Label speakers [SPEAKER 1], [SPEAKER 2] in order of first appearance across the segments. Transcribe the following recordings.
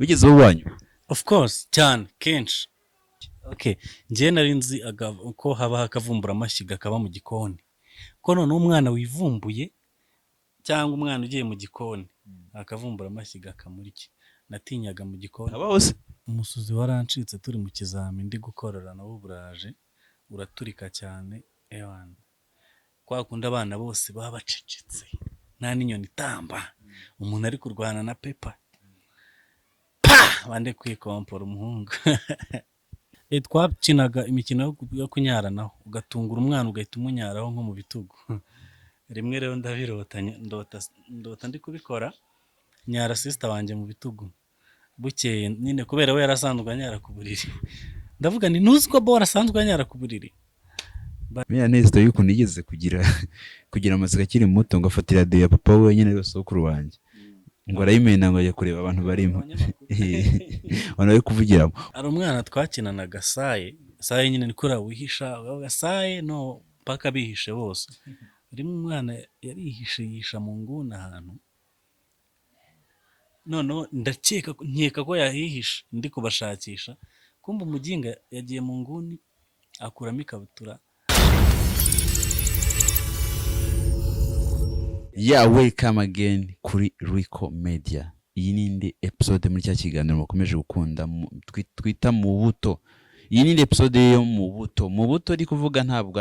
[SPEAKER 1] wigeze wanyu
[SPEAKER 2] of course cyane kenshi. Okay, njye nari nzi ko haba akavumbura amashyiga kaba mu gikoni, ko none umwana wivumbuye cyangwa umwana ugiye mu gikoni akavumbura amashyiga akamurya, natinyaga mu gikoni.
[SPEAKER 1] abaho se
[SPEAKER 2] Umusuzi warancitse turi mu kizami ndi gukorera nawo buraje uraturika cyane ewana, kwa kundi abana bose baba bacecetse nta n'inyoni itamba, umuntu ari kurwana na pepa bande kwikompora umuhungu. Twakinaga imikino yo kunyaranaho, ugatungura umwana ugahita umunyaraho nko mu bitugu. Rimwe rero ndabirota ndota ndi kubikora, nyara sister wanjye mu bitugu. Bukeye nyine kubera we yarasanzwe anyara ku buriri, ndavuga ni ntuzi ko bo arasanzwe anyara ku buriri.
[SPEAKER 1] Menya neza yuko nigeze kugira amatsiko akiri muto ngo afatira de ya papa we nyine yose sokuru wanjye ngo arayimena ngo ajya kureba abantu barimo abantu bari kuvugiramo.
[SPEAKER 2] Ari umwana twakinanaga saye nyine ni kuri wihisha saye no paka bihishe bose. Rimwe umwana yarihisha mu nguni ahantu, none nkeka ko yahihisha ndi kubashakisha, kumva umuginga yagiye mu nguni akuramo ikabutura.
[SPEAKER 1] Welcome again kuri Rico Media. Iyi ni indi episode muri cya kiganiro mukomeje gukunda twita mu buto. Iyi ni indi episode yo mu buto ari kuvuga ntabwo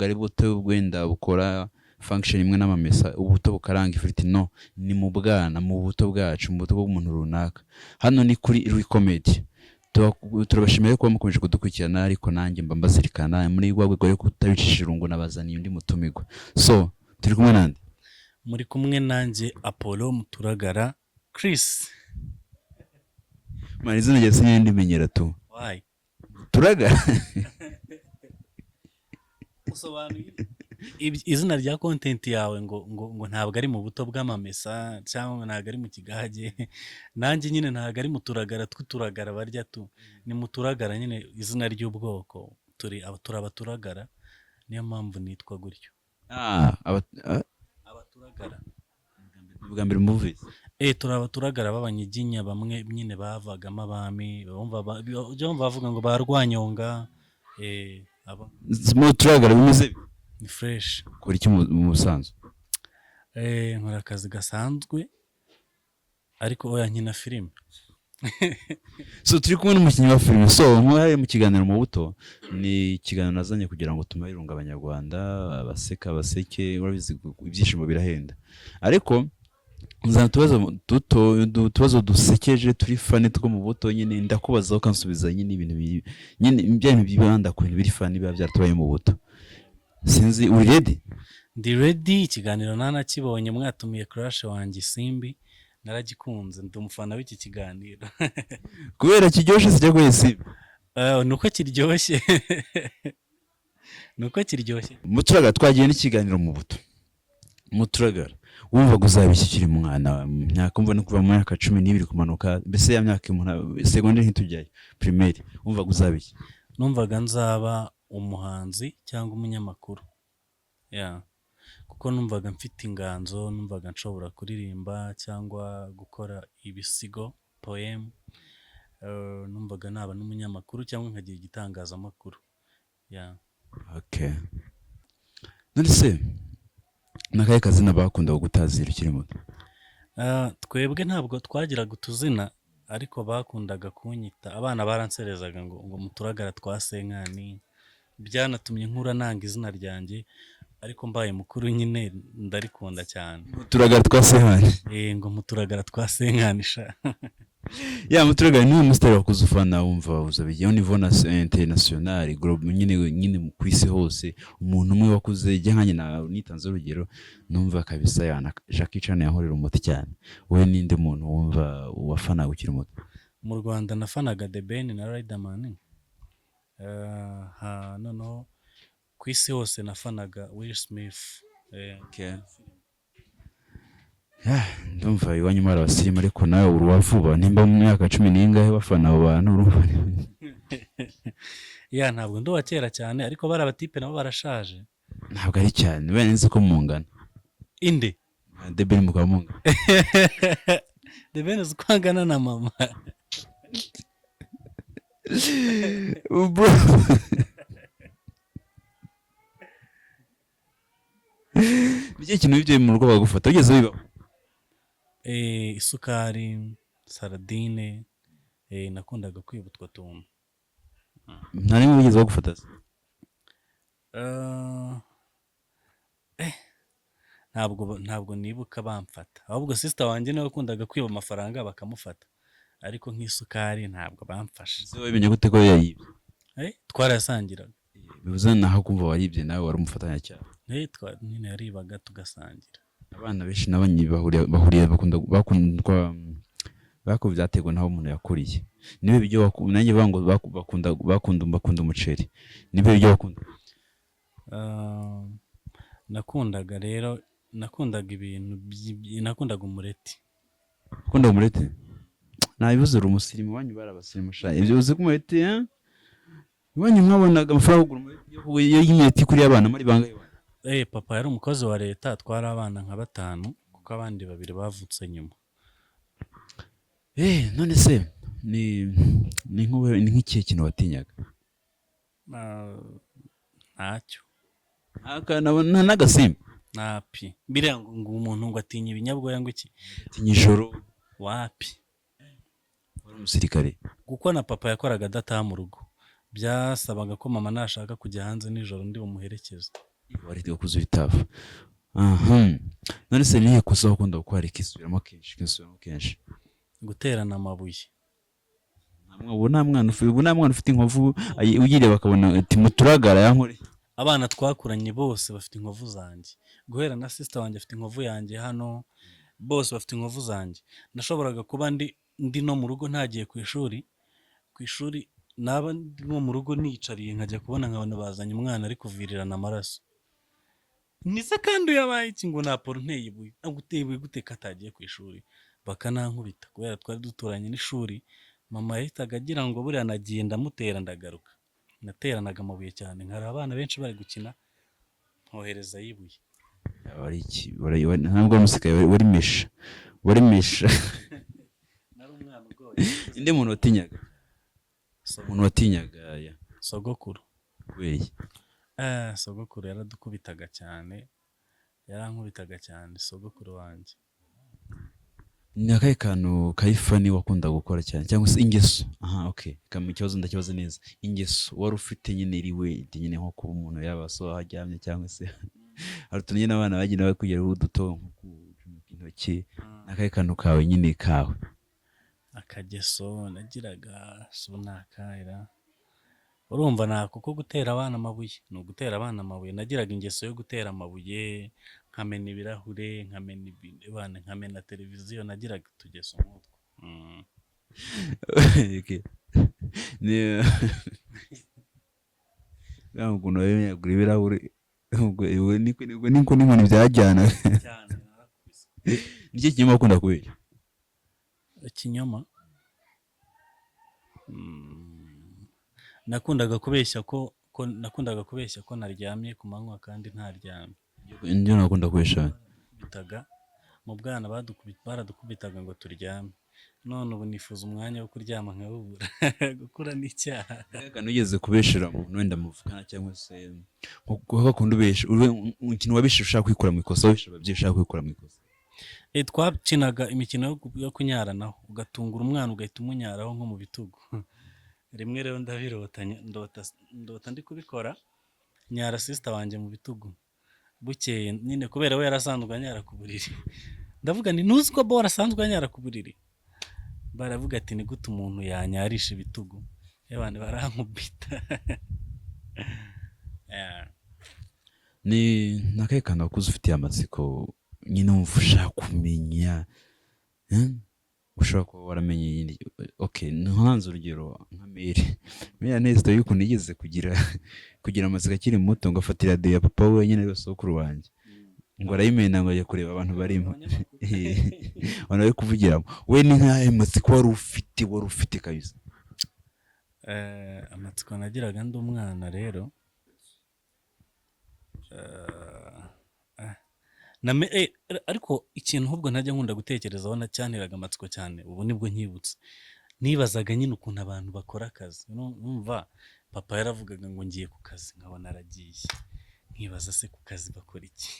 [SPEAKER 1] ari buto bwenda bukora function imwe n'amamesa, ubuto bukaranga ifiriti, no, ni mu bwana, mu buto bwacu, mu buto bw'umuntu runaka. Hano ni kuri Rico Media. Turabashimiye ko mukomeje kudukurikirana, ariko nanjye mba mbazirikana muri rwego rwo kutabicishira irungu nabazaniye undi mutumigwa. So turi kumwe nande?
[SPEAKER 2] Muri kumwe nanjye Apollo Muturagara Chris.
[SPEAKER 1] Izina rya sinye ndimenyera tu.
[SPEAKER 2] Why?
[SPEAKER 1] Turagara.
[SPEAKER 2] Usobanuye izina rya content yawe ngo ntabwo ari mu buto bw'amamesa cyangwa ntabwo ari mu kigage. Nanjye nyine ntabwo ari Muturagara, tw'uturagara barya tu, ni Muturagara nyine izina ry'ubwoko, turabaturagara, niyo mpamvu nitwa gutyo. Abaturagara
[SPEAKER 1] bwa mbere muvuze
[SPEAKER 2] turabaturagara b'abanyiginya, bamwe nyine bavagamo abami, bumva bavuga ngo barwanyonga.
[SPEAKER 1] Muturagara bimeze
[SPEAKER 2] ni fresh.
[SPEAKER 1] Kuri iki mu busanzwe?
[SPEAKER 2] Nkora akazi gasanzwe ariko oya nkina filime.
[SPEAKER 1] So turi kumwe n'umukinnyi wa filime. So nk'aho mu kiganiro mu buto, ni ikiganiro nazanye kugira ngo tume irunga abanyarwanda, baseke, urabizi ibyishimo birahenda, ariko nzana tubazo dusekeje turi fani two mu buto nyine ndakubazaho kansubiza nyine ibintu nyine ibintu byibanda ku bintu biri fani biba byatubaye mu buto. Sinzi uri ready?
[SPEAKER 2] Ndi ready. Ikiganiro nanakibonye mwatumiye crush wanjye Simbi, naragikunze, ndi umufana w'iki kiganiro.
[SPEAKER 1] Kubera kiryoshye sijya kwese
[SPEAKER 2] nuko kiryoshye.
[SPEAKER 1] Muturagara twagiye n'ikiganiro mu buto. Muturagara wumva guzabishyikira umwana myaka umva no kuva mu myaka 12 kumanuka, mbese ya myaka secondaire ntitujyayo, primaire, wumva guzabiki?
[SPEAKER 2] Numvaga nzaba umuhanzi cyangwa umunyamakuru, kuko numvaga mfite inganzo, numvaga nshobora kuririmba cyangwa gukora ibisigo poem, numvaga naba n'umunyamakuru cyangwa nkagira igitangazamakuru.
[SPEAKER 1] Okay. Nonese nakaye kazina bakunda gutazira ukiri muto?
[SPEAKER 2] Twebwe ntabwo twagiraga utuzina, ariko bakundaga kunyita, abana baranserezaga ngo Muturagara twa Senkani. Byanatumye nkura nanga izina ryanjye, ariko mbaye mukuru nyine ndarikunda cyane.
[SPEAKER 1] Muturagara twa Senkani.
[SPEAKER 2] Ngo Muturagara twa Senkani sha.
[SPEAKER 1] Muturagara ni umusitari wakuze ufana, wumva uzabigiye au niveau international, global, nyine ku isi hose. Umuntu umwe wakuze ijya nkanye na nitanze urugero, numva kabisa yana Jackie Chan yahorera umuti cyane. Wowe ninde muntu wumva wafana ukiri muto?
[SPEAKER 2] Mu Rwanda nafanaga The Ben na Riderman. Noneho ku isi hose nafanaga Will Smith.
[SPEAKER 1] Okay. Ndumva iwanyu mara abasirimu, ariko nawe uruwavuba nimba mu myaka 10 n'ingahe bafana abo bantu urumva?
[SPEAKER 2] Ntabwo ndo wakera cyane, ariko bari abatipe nabo barashaje.
[SPEAKER 1] Ntabwo ari cyane, bene nzi ko mungana.
[SPEAKER 2] Inde
[SPEAKER 1] The Ben mukaba mungana.
[SPEAKER 2] The Ben uzi ko angana na mama.
[SPEAKER 1] Bro. Nicyo kintu ibyo mu rugo bagufata ugeze wibaho.
[SPEAKER 2] Isukari, saradine, nakundaga kwiba utwo tuntu.
[SPEAKER 1] Nta nimwe wigeze bagufata se?
[SPEAKER 2] Ntabwo nibuka bamfata, ahubwo sister wanjye niwe wakundaga kwiba amafaranga bakamufata, ariko nk'isukari ntabwo bamfashe.
[SPEAKER 1] Ese wabimenye gute ko yayibye?
[SPEAKER 2] Twarasangiraga.
[SPEAKER 1] Bivuze naho kumva wayibye nawe wari umufatanyacyaha.
[SPEAKER 2] Nyine yaribaga tugasangira.
[SPEAKER 1] Abana benshi n'abanyi bahuriye bako byategwa naho umuntu yakuriye. Nibe ibyo nanjye bango bakunda umuceri. Nibe ibyo bakunda.
[SPEAKER 2] Nakundaga ibintu nakundaga umureti.
[SPEAKER 1] Ukunda umureti? Nabivuze uri umusirimu wanyu barabasirimusha. Ibyo uzi ko umureti wanyu mwabonaga amafaranga kugura umureti y'imiti kuri abana muri bangahe?
[SPEAKER 2] Papa yari umukozi wa leta, twari abana nka 5 kuko abandi 2 bavutse nyuma.
[SPEAKER 1] None se ni nk'ikihe kintu watinyaga?
[SPEAKER 2] Ntacyo.
[SPEAKER 1] Akana n'agasimba?
[SPEAKER 2] Napi. Biriya ngo umuntu ngo atinya ibinyabwoya ngo iki?
[SPEAKER 1] Atinya ijoro?
[SPEAKER 2] Wapi.
[SPEAKER 1] Wari umusirikare?
[SPEAKER 2] Kuko na papa yakoraga adataha mu rugo. Byasabaga ko mama nashaka kujya hanze nijoro ndi bumuherekeze.
[SPEAKER 1] Wari kuzura itafu. None se nihe kosa ukunda gukora ikisubiramo kenshi?
[SPEAKER 2] Guterana amabuye.
[SPEAKER 1] Nta mwana ufite inkovu ugire bakabona ati muturagara yankore. Abana
[SPEAKER 2] twakuranye bose bafite inkovu zanjye. Guhera na sister wanjye afite inkovu yanjye hano, bose bafite inkovu zanjye. Nashoboraga kuba ndi no mu rugo ntagiye ku ishuri. Ku ishuri naba no mu rugo nicariye nkajya kubona nkabona bazanye umwana ari kuvirirana amaraso. Nise kandi yabaye iki ngo naporo nteye ibuye. Aguteye ibuye gute katagiye ku ishuri? Bakanankubita kubera twari duturanye n'ishuri. Mama yahitaga agira ngo buriya nagiye ndamutera ndagaruka. Nateranaga amabuye cyane, nkari abana benshi bari gukina nkohereza yibuye.
[SPEAKER 1] Wari iki? Ntabwo musikaye wari mesha.
[SPEAKER 2] Nari umwana ugoye.
[SPEAKER 1] Inde muntu watinyaga? Umuntu watinyaga ya
[SPEAKER 2] sogokuru.
[SPEAKER 1] Kubera
[SPEAKER 2] sogokuru yaradukubitaga cyane, yarankubitaga cyane sogokuru wanjye.
[SPEAKER 1] Ni akahe kantu kayifani wakunda gukora cyane cyangwa se ingeso? Okay, ikibazo ndakibaza neza. Ingeso wari ufite nyine iriwe nyine nko kuba umuntu yabaso hajyamye cyangwa se harutunye n'abana bagina bakugera uduto nko kujunika intoki. Akahe kantu kawe nyine kawe? Akageso nagiraga sunakaira. Urumva nako ko gutera abana amabuye, no gutera abana amabuye. Nagiraga ingeso yo gutera amabuye, nkamena ibirahure, nkamena televiziyo, nagiraga tugeso nk'utwo. Okay. Ntabwo yagura ibirahure. Niko n'inkoni byajyana. Cyane narakubise. Nicyo kinyoma ukunda kubera? Ikinyoma? Nakundaga kubeshya ko naryamye ku manywa kandi ntaryamye. Njye nakunda kubeshya. Bitaga mu bwana baradukubitaga ngo turyame. None ubu nifuza umwanya wo kuryama nkabubura. Gukura n'icyaha. Kandi ugeze kubeshera umuntu wenda muvukana cyangwa se nko bakunda ubesha. Ikintu wabesha ushaka kwikura mu ikosa, wabesha ababyeyi ushaka kwikura mu ikosa. Twakinaga imikino yo kunyaranaho, ugatungura umwana ugahita umunyaraho nko mu bitugu. Rimwe rero ndabirotanya ndota ndi kubikora nyara sister wanjye mu bitugu. Bukeye nyine kubera we yarasanzwe anyara ku buriri. Ndavuga ni nuzi ko bo arasanzwe anyara ku buriri. Baravuga ati ni gute umuntu yanyarisha ibitugu. Abantu barankubita. Ni nakaye kana kuzo ufitiye amatsiko nyine umfasha kumenya. Ushobora kuba waramenye yindi. Okay, ntanze urugero nka Mary neza yuko nigeze kugira amatsiko akiri muto ngafatira de ya papa we nyine yose sokuru wanjye ngo arayimena ngo ajye kureba abantu barimo. Wana we kuvugiramo we ni nkahe matsiko wari ufite kabisa? Amatsiko nagiraga ndi umwana rero
[SPEAKER 2] ariko ikintu ahubwo ntajya nkunda gutekerezaho cyanteraga amatsiko cyane ubu nibwo nkibutse nibazaga nyine ukuntu abantu bakora akazi numva papa yaravugaga ngo ngiye ku kazi nkabona aragiye nkibaza se ku kazi bakora iki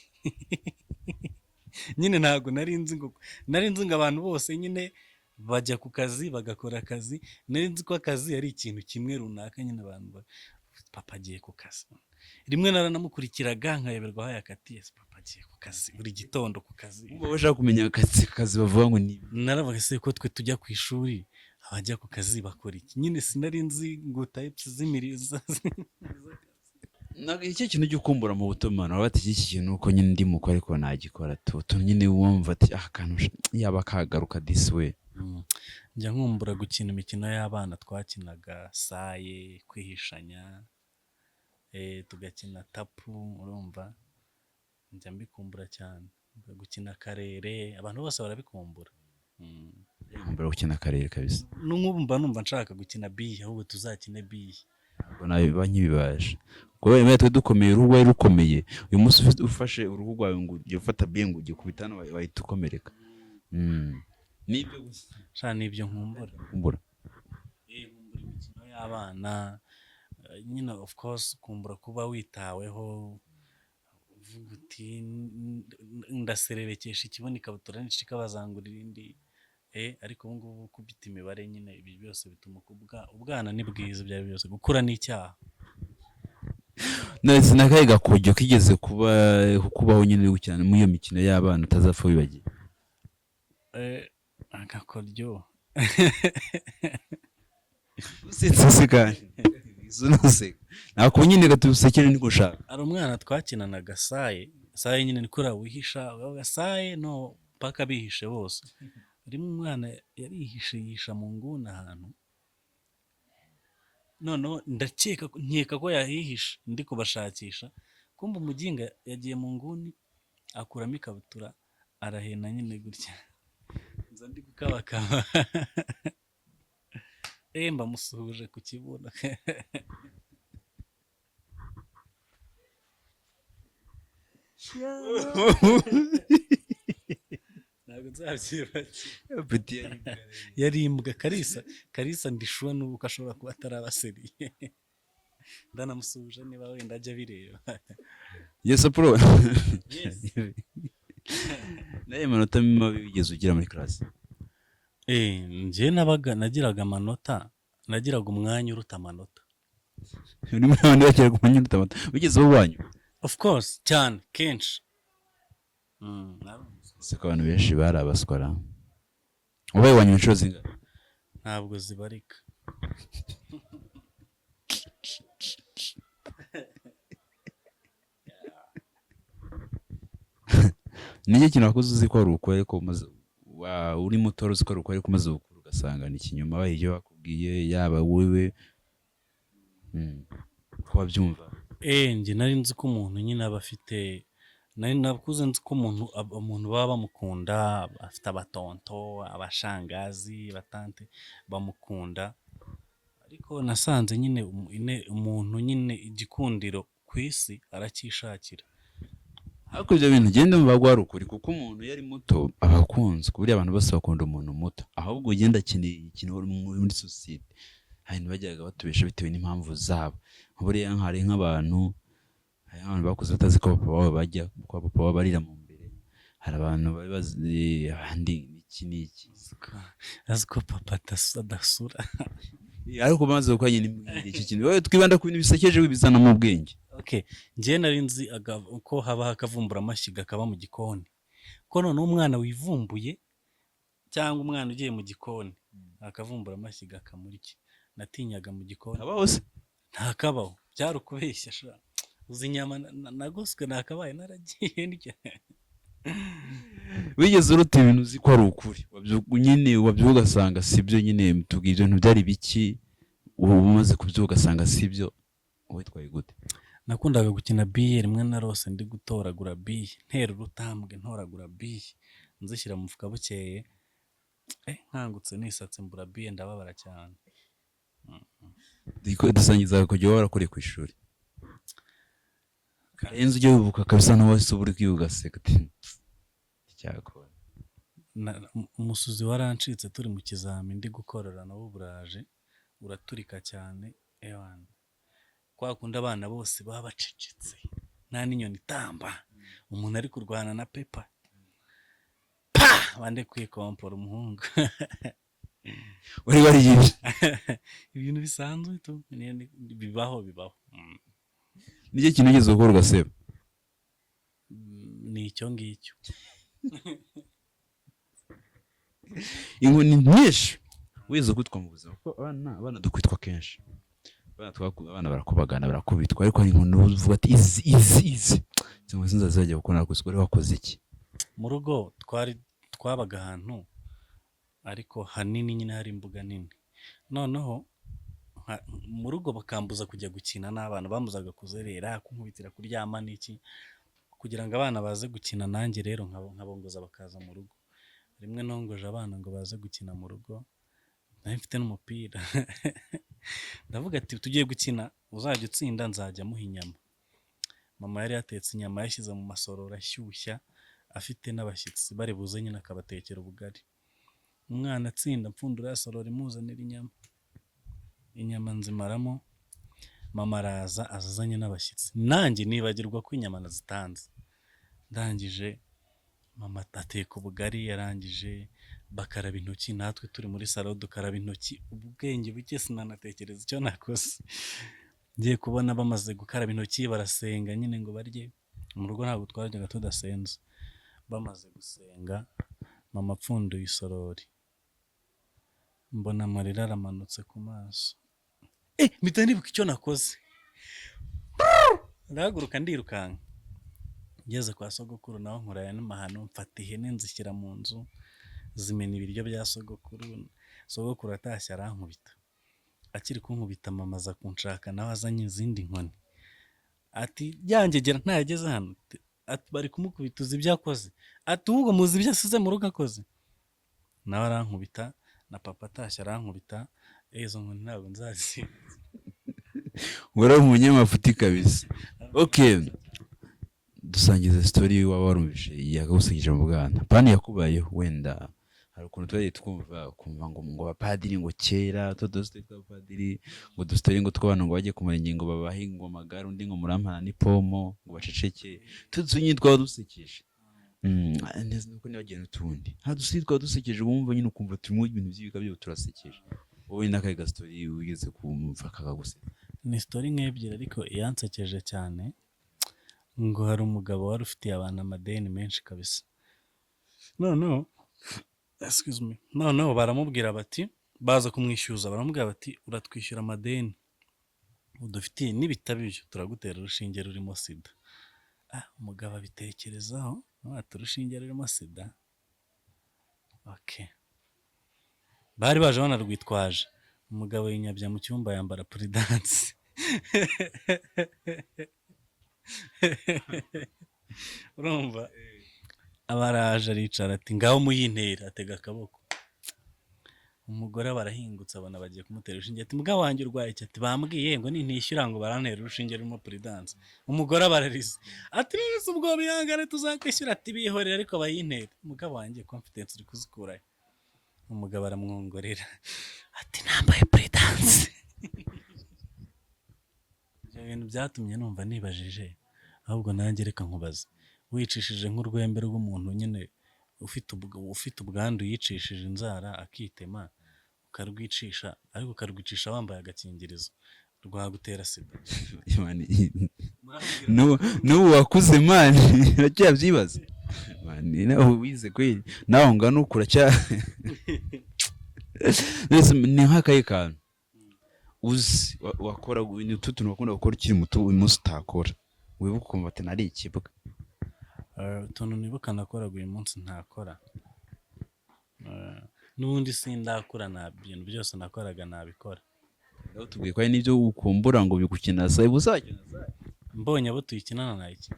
[SPEAKER 2] nyine ntabwo nari nzi ngo abantu bose nyine bajya ku kazi bagakora akazi nari nzi ko akazi ari ikintu kimwe runaka nyine abantu papa agiye ku kazi rimwe naranamukurikiraga nkayoberwa aho yakatiye papa agiye ku kazi buri gitondo ku kazi
[SPEAKER 1] uba ushaka kumenya akazi bavuga ngo ni
[SPEAKER 2] naravuga se ko twe tujya ku ishuri abajya ku kazi bakora iki nyine sinari nzi ngo types z'imirizo
[SPEAKER 1] icyo kintu cyo kumbura mu buto mwana waba ati iki kintu uko nyine ndi muko ariko nagikora tu nyine wumva ati akantu yaba kagaruka this way
[SPEAKER 2] njya nkumbura gukina imikino y'abana twakinaga saye kwihishanya tugakina tapu urumva njya mbikumbura cyane gukina akarere abantu bose barabikumbura
[SPEAKER 1] mbura gukina akarere kabisa
[SPEAKER 2] n'ubu mba numva nshaka gukina biye ahubwo tuzakine biye
[SPEAKER 1] ntabwo nabiba nkibibasha kuba imwe twe dukomeye uruhu rwawe rukomeye uyu munsi ufashe uruhu rwawe ngo ujye ufata biye ngo ujye kubitana wahita ukomereka nibyo gusa
[SPEAKER 2] sha nibyo nkumbura
[SPEAKER 1] kumbura
[SPEAKER 2] imikino y'abana nyine of course kumbura kuba witaweho uvuga uti ndasererekesha ikibuno ikabutura nicika bazangurira indi ariko ubu ngubu kubita imibare nyine ibi byose bituma ubwana ni bwiza ibyo ari byose gukura n'icyaha
[SPEAKER 1] nahise nakaye gakojo kigeze kubaho nyine gukina muri iyo mikino y'abana utazapfa wibagiye
[SPEAKER 2] agakoryo
[SPEAKER 1] usetse kandi sunose nako nyine gatusekere niko ushaka
[SPEAKER 2] ari umwana twakinanaga saye nyine niko wihisha saye no paka bihishe bose rimwe umwana yarihisha mu nguni ahantu noneho nkeka ko yahihisha ndi kubashakisha kumva umuginga yagiye mu nguni akuramo ikabutura arahena nyine gutya nza ndi gukabakaba mbamusuhuje ku kibuno ntabwo nzabyibagirwa yari imbwa karisa ndishuwa n'ubu ko ashobora kuba atarabaseriye ndanamusuhuje niba wenda ajya bireba
[SPEAKER 1] yesu pro nayo manota mabi wigeze ugira muri classe
[SPEAKER 2] njye nagiraga amanota nagiraga umwanya uruta amanota
[SPEAKER 1] uri muri abandi bakiraga umwanya uruta amanota wigeze uwanyu
[SPEAKER 2] of course cyane kenshi
[SPEAKER 1] se ko abantu benshi bari abaswara ubaye wanyu inshuro zingana
[SPEAKER 2] ntabwo zibarika
[SPEAKER 1] niki kintu wakoze uzi ko ari ukuri ariko uri muto uzi ko ari ukuri ariko umaze gukura ugasanga ni ikinyuma bahe ibyo bakubwiye yaba wowe ko wabyumva
[SPEAKER 2] njye nari nzi ko umuntu nyine aba afite nari nakuze nzi ko umuntu baba bamukunda afite abatonto abashangazi abatante bamukunda ariko nasanze nyine umuntu nyine igikundiro ku isi aracyishakira
[SPEAKER 1] ariko ibyo bintu ugenda mu bagwara ukuri kuko umuntu yari muto aba akunze ku buryo abantu bose bakunda umuntu muto ahubwo ugenda akeneye ikintu muri sosiyete hari bajyaga batubesha bitewe n'impamvu zabo buriya hari nk'abantu bakuze batazi ko papa wabo bajya kuko papa wabo barira mu mbere hari abantu bari bazi abandi n'iki
[SPEAKER 2] azi ko papa adasura
[SPEAKER 1] ariko bamaze gukora nyine iki kintu wowe twibanda ku bintu bisekeje wibizana mu bwenge
[SPEAKER 2] njye nari nzi ko haba akavumbura amashyiga kaba mu gikoni ko noneho umwana wivumbuye cyangwa umwana ugiye mu gikoni akavumbura amashyiga akamurya natinyaga mu gikoni ntakabaho byari ukubeshya sha uzi inyama nagoswe nakabaye naragiye ndya
[SPEAKER 1] wigeze uruta ibintu uzi ko ari ukuri nyine wabyuka ugasanga sibyo nyine tubwira ibintu byari biki ubu umaze kubyuka ugasanga sibyo witwaye gute
[SPEAKER 2] nakundaga gukina biye rimwe na rose ndi gutoragura biye ntera urutambwe ntoragura biye nzishyira mu mufuka bukeye nkangutse nisatse mbura biye ndababara cyane
[SPEAKER 1] dusangiza kujya warakuriye ku ishuri karenze ujya wibuka kabisa nawe wese uba uri kwibuka ugaseka ati cyakora
[SPEAKER 2] umusuzi warancitse turi mu kizami ndi gukorora nabo buraje uraturika cyane ewana kwa kundi abana bose baba bacecetse nta n'inyoni itamba umuntu ari kurwana na pepa bande kwikompora umuhungu
[SPEAKER 1] wari wariyibye
[SPEAKER 2] ibintu bisanzwe tu bibaho
[SPEAKER 1] nicyo kintu ugeze gukora ugaseba
[SPEAKER 2] ni icyo ngicyo
[SPEAKER 1] inkoni nyinshi wize kwitwa mu buzima kuko abana dukwitwa kenshi abana barakubagana barakubitwa ariko hari inkoni uvuga ati izi cyangwa se nzazajya gukora ku isoko wakoze iki
[SPEAKER 2] mu rugo twabaga ahantu ariko hanini nyine hari imbuga nini noneho mu rugo bakambuza kujya gukina n'abana bamuzaga kuzerera kunkubitira kuryama n'iki kugira ngo abana baze gukina nanjye rero nkabongoza bakaza mu rugo rimwe nongoje abana ngo baze gukina mu rugo nari mfite n'umupira ndavuga ati tugiye gukina uzajya utsinda nzajya muha inyama mama yari yatetse inyama yashyize mu masorori ashyushya afite n'abashyitsi bari buze nyine akabatekera ubugari umwana atsinda mpfundura ya sorori imuzanira inyama nzimaramo mama araza azanye n'abashyitsi nanjye nibagirwa ko inyama nazitanze ndangije mama ateka ubugari yarangije bakaraba intoki natwe turi muri salo dukaraba intoki ubwenge buke sinanatekereza icyo nakoze ngiye kubona bamaze gukaraba intoki barasenga nyine ngo barye mu rugo ntabwo twaryaga tudasenze bamaze gusenga mama apfunduye isorori mbona amarira aramanutse ku maso mpita nibuka icyo nakoze ndahaguruka ndirukanka ngeze kwa sogokuru nawe nkoraya n'amahano mfata ihene nzishyira mu nzu zimena ibiryo bya sogokuru atashye arankubita akiri kunkubita mama aza kunshaka nawe azanye izindi nkoni ati yangegera ntayageze hano ati bari kumukubita uzi ibyo akoze ati ahubwo muzi ibyo asize mu rugo akoze nawe arankubita na papa atashye arankubita izo nkoni ntabwo nzazi
[SPEAKER 1] wari umunyamafuti kabisa okay dusangiza story waba warumvishe yakagusangije mu bwana pani yakubayeho wenda hari ukuntu twagiye kumva ngo abapadiri ngo kera tudosite tw'abapadiri ngo dusitore ngo tw'abantu ngo bajye ku murenge ngo babahe ngo amagare undi ngo murampana n'ipomo ngo baceceke tudusonye twaba dusekeje neza nuko nibagiye n'utundi hadusitwe twaba dusekeje wumva nyine ukumva turimo ibintu by'ibikabyo turasekeje wowe n'akaga story wigeze kumva kagaguseka
[SPEAKER 2] ni story nk'ebyiri ariko yansekeje cyane ngo hari umugabo wari ufitiye abantu amadeni menshi kabisa noneho baramubwira bati baza kumwishyuza baramubwira bati uratwishyura amadeni udufitiye n'ibitabo ibyo turagutera urushinge rurimo sida umugabo abitekerezaho ati urushinge rurimo sida bari baje banarwitwaje umugabo yinyabya mu cyumba yambara puridansi urumva abaraje aricara ati ngaho muyintera atega akaboko umugore barahingutse abona bagiye kumutera urushinge ati mugabo wanjye urwaye iki ati bambwiye ngo nintishyura ngo barantera urushinge rurimo puridansi umugore abararize ati nese ubwo bihangane tuzakwishyura ati bihorere ariko bayintera umugabo wanjye confidence uri kuzikurayo umugabo aramwongorera ati nambaye puridansi ibyo bintu byatumye numva nibajije ahubwo nanjye reka nkubaze wicishije nk'urwembe rw'umuntu nyine ufite ubwandu yicishije inzara akitema ukarwicisha ariko ukarwicisha wambaye agakingirizo rwagutera sida
[SPEAKER 1] n'ubu wakuze mani uracyabyibaza mani nawe wize kweli nawe ngana ukura ni nk'akaye kantu uzi wakora utu tuntu wakunda gukora ukiri muto uyu munsi utakora wibuka ukumva ati nari ikibwa
[SPEAKER 2] utuntu nibuka nakoraga uyu munsi ntakora n'ubundi sindakura nta bintu byose nakoraga nabikora
[SPEAKER 1] rero tubwiye ko hari n'ibyo ukumbura ngo bigukina sayi uzakina
[SPEAKER 2] mbonye abo tuyikinana nayikina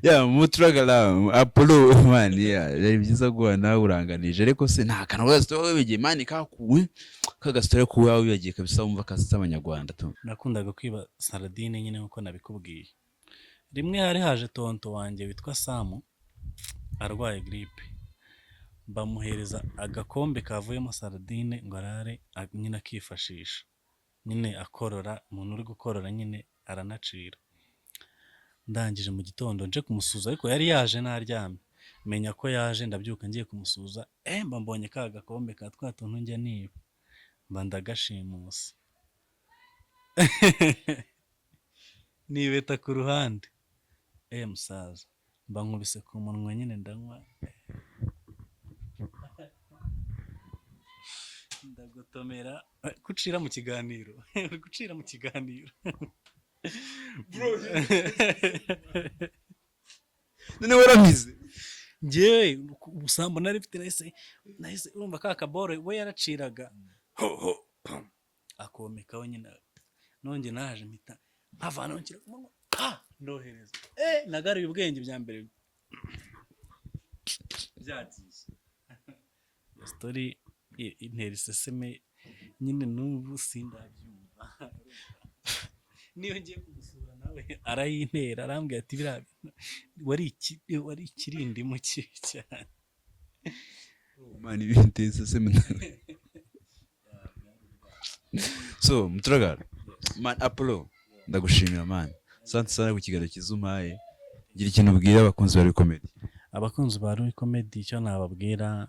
[SPEAKER 1] ya muturagara Apollo man yari byiza guha nawe uranganije ariko se nta kantu gasito wibagiye mani kakuwe kagasitore kuwe wibagiye kabisa wumva kasitse abanyarwanda tu.
[SPEAKER 2] nakundaga kwiba saradine nyine nkuko nabikubwiye. Rimwe hari haje tonto wanjye witwa Samu arwaye gripe, bamuhereza agakombe kavuyemo saradine ngo arare nyine akifashisha, nyine akorora, umuntu uri gukorora nyine aranacira. Ndangije mu gitondo nje kumusuza ariko yari yaje naryamye, menya ko yaje ndabyuka ngiye kumusuza, mba mbonye ka gakombe ka twa tuntu njya niba, mba ndagashimusa nibeta ku ruhande, musaza mba nkubise ku munwa nyine ndanywa, ndagotomera. Gucira mu kiganiro uri gucira mu kiganiro
[SPEAKER 1] none waramize
[SPEAKER 2] njyewe ubusambo nari mfite, nahise urumva ka kaboro we yaraciraga akomekaho nyine, nonge naje mpita nkavanaho nshyira ku munwa ndohereza, nagaruye ubwenge bya mbere byagiye. Iyo story intera iseseme nyine n'ubu sindabyumva. Niyo ngiye kumusura nawe arayintera, arambwira ati biriya wari ikirindimo kibi cyane
[SPEAKER 1] man ibintu iseseme. So muturagara man Apollo ndagushimira man, asante sana ku kiganiro kizumaye. Gira ikintu ubwira abakunzi ba Royal Comedy.
[SPEAKER 2] Abakunzi ba Royal Comedy icyo nababwira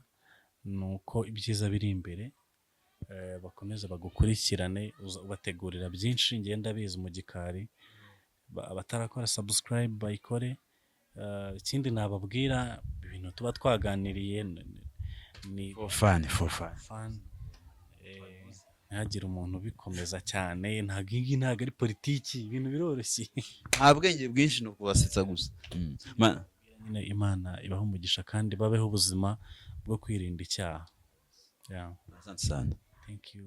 [SPEAKER 2] ni uko ibyiza biri imbere, bakomeza bagukurikirane, ubategurira byinshi ngenda biza mu gikari, abatarakora subscribe bayikore. Ikindi nababwira ibintu tuba twaganiriye ni
[SPEAKER 1] for fun.
[SPEAKER 2] ntihagire umuntu ubikomeza cyane, ntabwo ari politiki, ibintu biroroshye.
[SPEAKER 1] Nta bwenge bwinshi ni ukubasetsa gusa.
[SPEAKER 2] Nyine Imana ibaho umugisha kandi babeho ubuzima bwo kwirinda icyaha.
[SPEAKER 1] Asante sana.
[SPEAKER 2] Thank you.